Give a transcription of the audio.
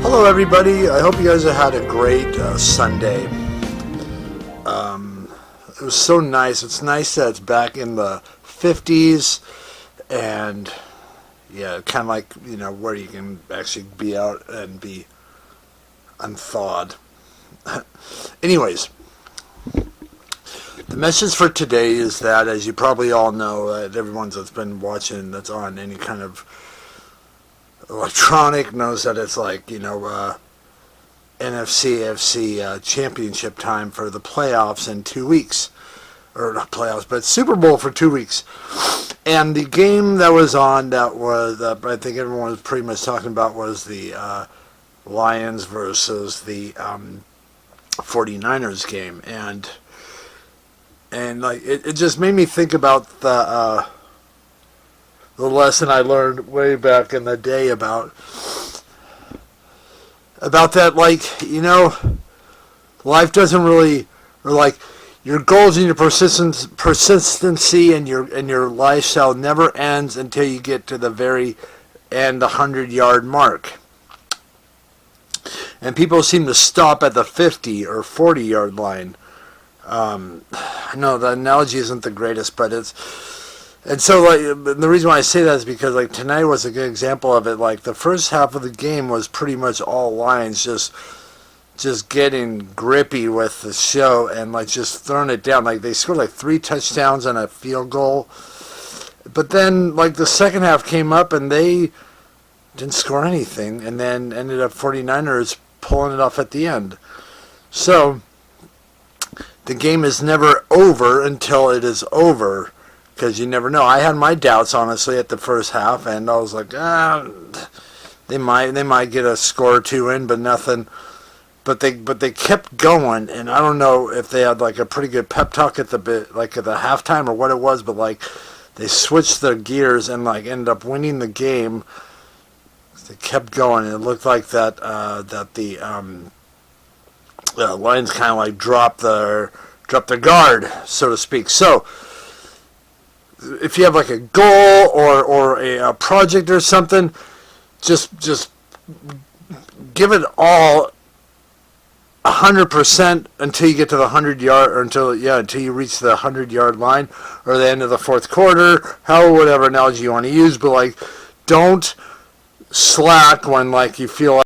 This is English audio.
Hello everybody, I hope you guys have had a great Sunday. It was so nice. It's nice that it's back in the 50s and yeah, kind of like, where you can actually be out and be unthawed. Anyways, the message for today is that, as you probably all know, that everyone that's been watching that's on any kind of electronic knows that it's like, NFC, AFC championship time for the playoffs in 2 weeks. Or not playoffs, but Super Bowl for 2 weeks. And the game that was on that was, I think everyone was pretty much talking about, was the Lions versus the 49ers game. And like it just made me think about the lesson I learned way back in the day about that, like, life doesn't really, or like your goals and your persistency and your lifestyle never ends until you get to the very end, the 100-yard mark. And people seem to stop at the 50 or 40-yard line. I know the analogy isn't the greatest, but and so, like, the reason why I say that is because, like, tonight was a good example of it. Like, the first half of the game was pretty much all Lions just getting grippy with the show and, like, just throwing it down. Like, they scored, like, 3 touchdowns and a field goal. But then, like, the second half came up and they didn't score anything, and then ended up 49ers pulling it off at the end. So, the game is never over until it is over. Because you never know. I had my doubts, honestly, at the first half, and I was like, they might get a score or two in, but nothing. But they kept going, and I don't know if they had like a pretty good pep talk at the halftime or what it was, but like they switched their gears and like ended up winning the game. They kept going, and it looked like that the Lions kind of like dropped their guard, so to speak. So, if you have like a goal or a project or something, just give it all 100% until you get to the 100-yard, or until you reach the 100-yard line or the end of the fourth quarter, whatever analogy you want to use. But like, don't slack when like you feel like